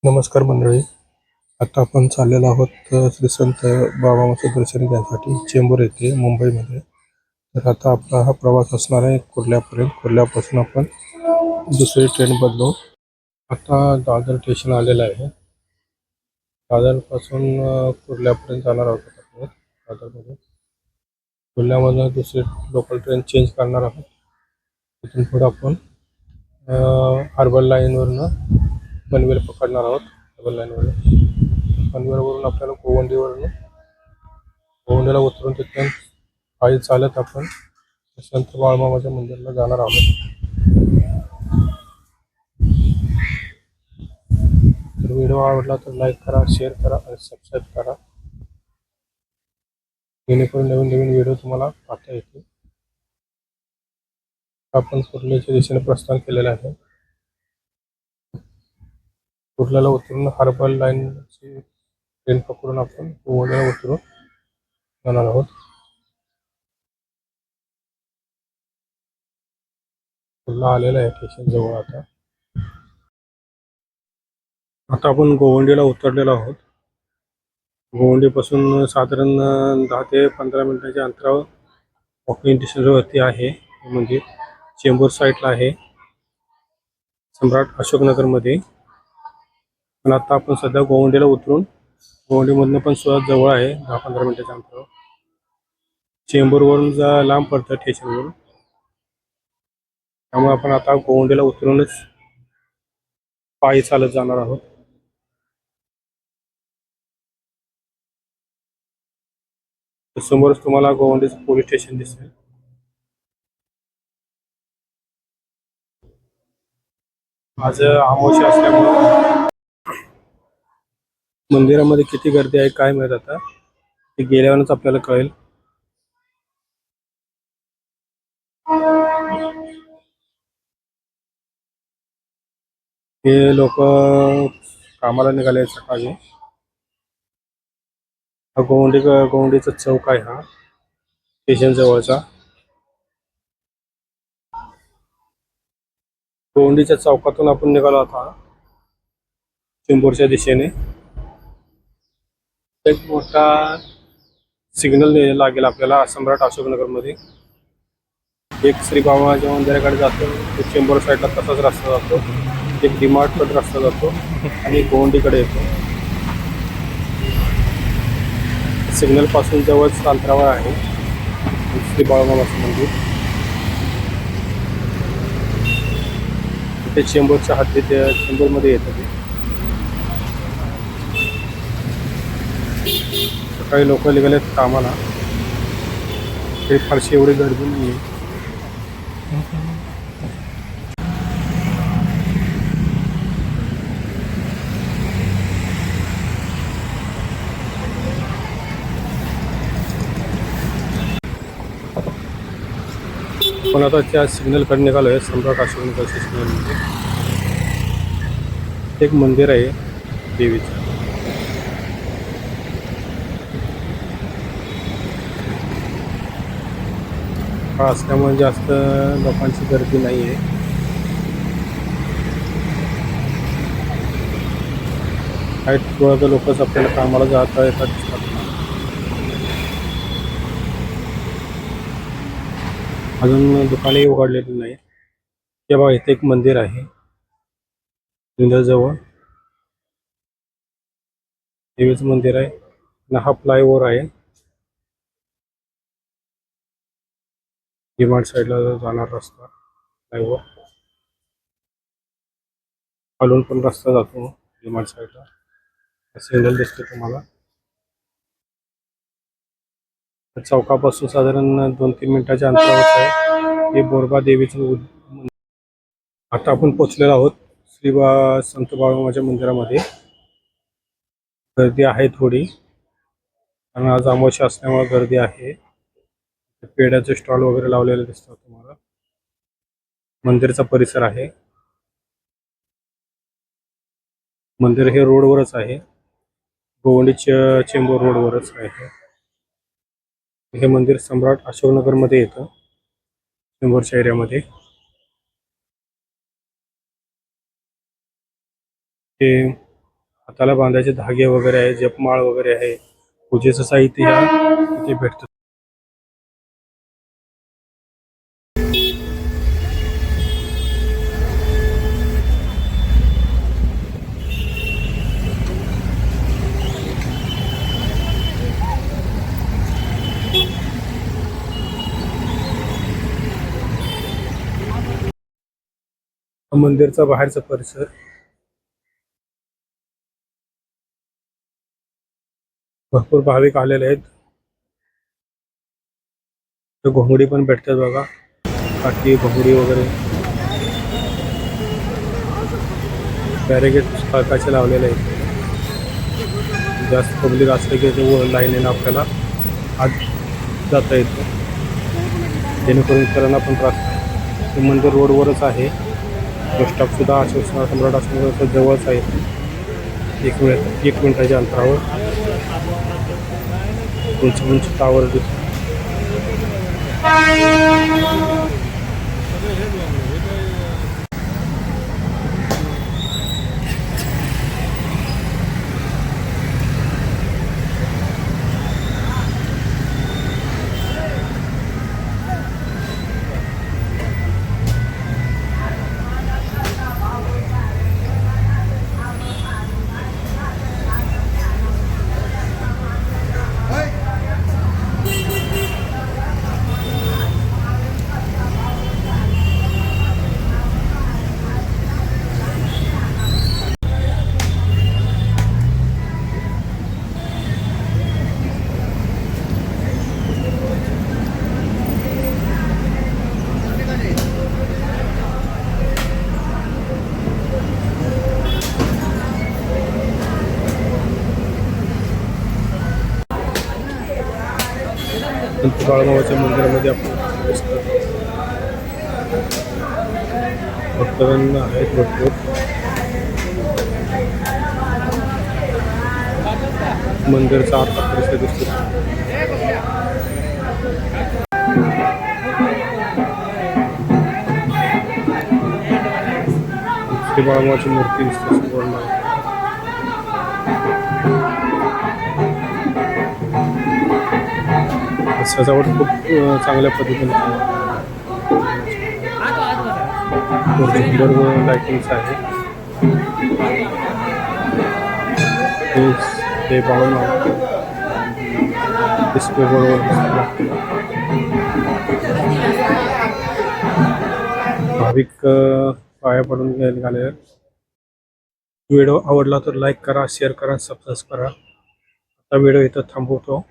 नमस्कार मंडळी. आता आपण चाललेलो आहोत श्री संत बाळूमामाचं दर्शन घेण्यासाठी चेंबूर येथे मुंबईमध्ये. तर आता आपला हा प्रवास असणार आहे कुर्ल्यापर्यंत. कुर्ल्यापासून आपण दुसरी ट्रेन बदलू. आता दादर स्टेशन आलेलं आहे. दादरपासून कुर्ल्यापर्यंत जाणार आहोत आपण दादरमध्ये. कुर्ल्यामधून दुसरी लोकल ट्रेन चेंज करणार आहोत. तिथून पुढे आपण अर्बन लाईनवरनं पनवेल पकडणार आहोत. अर्बन लाईनवरून पनवेलवरून आपल्याला गोवंडीला उतरून तिथून पायी चालत आपण संत बाळूमामाच्या मंदिराला जाणार आहोत. तर व्हिडिओ आवडला तर लाईक करा, शेअर करा आणि सबस्क्राईब करा, जेणेकरून नवीन नवीन व्हिडिओ तुम्हाला पाहता येतील. आपण कुर्ल्याच्या दिशेने प्रस्थान केलेलं आहे. कुर्ल्याला उतरून अर्बन लाईनची ट्रेन पकडून आपण गोवंडीला उतरून जाणार आहोत. कुर्ला आलेला आहे स्टेशन जवळ. आता आपण गोवंडीला उतरलेलो आहोत. गोवंडीपासून साधारण 10 ते 15 मिनिटाच्या अंतरावर वॉकिंग डिस्टन्सवरती आहे म्हणजे चेंबूर साईडला आहे, सम्राट अशोकनगरमध्ये. पण आता आपण सध्या गोवंडीला उतरून गोवंडीमधनं पण सुद्धा जवळ आहे, 10-15 मिनिटाच्या अंतरावर. चेंबूरवरून लांब पडतं स्टेशनवरून, त्यामुळे आपण आता गोवंडीला उतरूनच पायी चालत जाणार आहोत. समोरच तुम्हाला गोवंडीचं पोलीस स्टेशन दिसेल. आज अमावस्या असल्यामुळे मंदिरामध्ये किती गर्दी आहे काय माहित, आता ते गेल्यावरच आपल्याला कळेल. हे लोक कामाला निघाले सकाळी. हा गोवंडीचा चौक आहे, हा स्टेशन जवळचा. गोवंडीच्या चौकातून आपण निघालो आता चेंबूरच्या दिशेने. एक मोठा सिग्नल लागेल आपल्याला सम्राट अशोकनगरमध्ये. एक श्री बाबाच्या मंदिराकडे जातो, एक चेंबूर साईडला तसाच रस्ता जातो, एक डीमार्टकडे रस्ता जातो आणि गोवंडीकडे येतो. सिग्नल पासून जवळच अंतरावर आहे श्री बाळूमामाचं मंदिर. ते चेंबूरच्या हद्दीत चेंबूरमध्ये येतं ते. सकाळी लोक निघालेत कामाला, ते फारशी एवढी गर्दी नाही आहे. पण आता त्या सिग्नलकडे निघालो आहे, सम्राट अशोकनगरच्या सिग्नलमध्ये. एक मंदिर आहे देवीचं. हा असल्यामुळे जास्त लोकांची गर्दी नाही आहे. काही थोडं लोकच आपल्याला कामाला जाता येतात. अजून दुकानेही उघडलेली नाही. ते बघा, इथे एक मंदिर आहे जवळ, देवीचं मंदिर आहे आणि हा फ्लायओव्हर आहे. डिमार्ट साईडला जाणार रस्ता, फ्लायओव्हर खालून पण रस्ता जातो डिमार्ट साईडला. सिग्नल दिसतो तुम्हाला. चौकापासून साधारण 2-3 मिनिटाच्या अंतरावर आहे हे बोरबा देवीचं. आता आपण पोचलेलो आहोत संत बाळूमामाच्या मंदिरामध्ये. गर्दी आहे थोडी, कारण आज अमावस्या असल्यामुळे गर्दी आहे. पेढ्याचे स्टॉल वगैरे लावलेले दिसतात तुम्हाला. मंदिरचा परिसर आहे. मंदिर हे रोडवरच आहे, गोवंडीच्या चेंबूर रोडवरच आहे. हे मंदिर सम्राट अशोकनगरमध्ये येतं, चेंबूरच्या एरियामध्ये. हे हाताला बांधायचे धागे वगैरे आहे, जपमाळ वगैरे आहे, पूजेचं साहित्य ह्या इथे भेटतं. मंदिरचा बाहेरचा परिसर भरपूर भाविक आलेले आहेत. घोंगडी पण भेटतात बघा, काठी घोंगडी वगैरे. बॅरिगेट काचे लावलेले आहेत. जास्त पब्लिक असले की लाईनीनं आपल्याला आत जाता येतं, जेणेकरून इतरांना पण त्रास नाही. हे मंदिर रोडवरच आहे. बस स्टॉप सुद्धा शिवसेना सम्राट आश्रमाच्या जवळच आहे. एक मिनिटाच्या अंतरावर उंच टावर दिसतो. संत बाळूमामाच्या मंदिरामध्ये आपण भक्तगण आहेत भरपूर. मंदिरचा आता परिसर दिसतो. श्री बाळूमामाची मूर्ती दिसते समोर. सजावट खूप चांगल्या पद्धतीने बरोबर लाइटिंग्स आहे. ते बाळूमामा डिस्प्ले बरोबर भाविक पाया पडून निघाले. व्हिडिओ आवडला तर लाईक करा, शेअर करा, सबस्क्राईब करा. आता व्हिडिओ इथं थांबवतो.